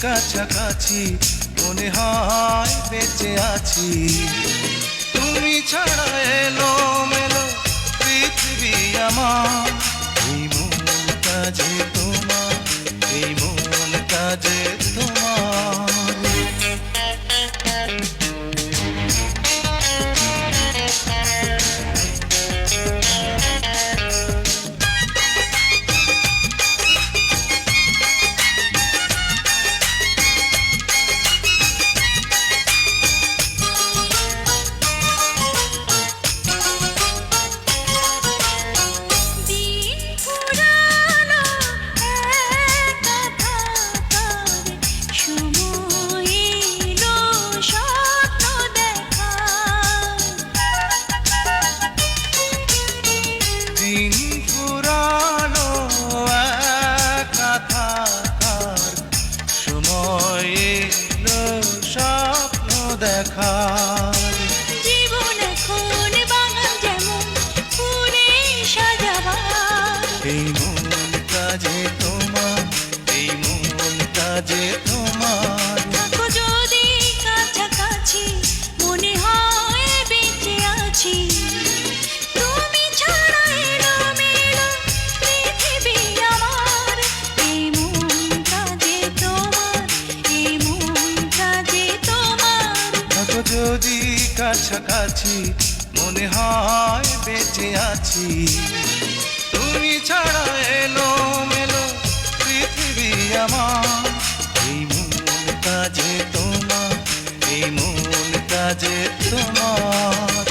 কাছাকাছি মনে হয় বেঁচে আছি। তুমি ছাড়া এলো মেলো পৃথিবী আমার, এই মনটা যে তোমার, এই মনটা যে তোমার। দিন ফুরালো একা থাকার, সময় এলো স্বপ্ন দেখার। জীবন এখন বাগান যেমন ফুলে সাজাবার, এই মনটা যে তোমার, এই মনটা যে তোমার। থাকো যদি কাছাকাছি মনে হয় বেঁচে আছি। তুমি ছাড়া এলো মেলো পৃথিবী আমার, এই মনটা যে তোমার, এই মনটা যে তোমার। থাকো যদি কাছাকাছি মনে হয় বেঁচে আছি। তুমি ছাড়া এলো মেলো পৃথিবী আমার, এই মনটা যে তোমার, এই মনটা যে তোমার।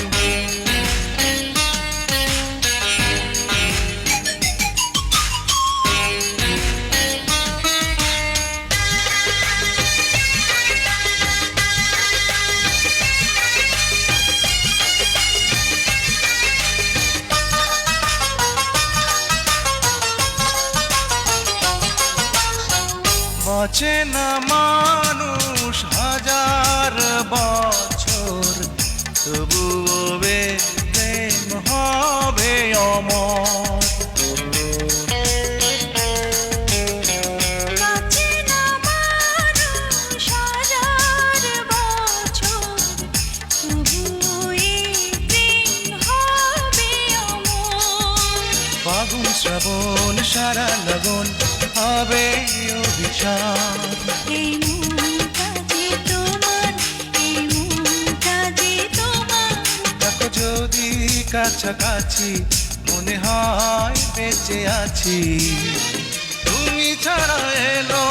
বাঁচে না মানুষ হাজার বছর, তবুও প্রেম হবে অমর। বাঁচে না মানুষ হাজার বছর, তবুও এই প্রেম হবে অমর। ফাগুন শ্রাবণ সারা লগন হবে অভিশাপ। এই মনটা যে তোমার, এই মনটা যে তোমার। থাকো যদি কাছাকাছি মনে হয় বেঁচে আছি। তুমি ছাড়া এলো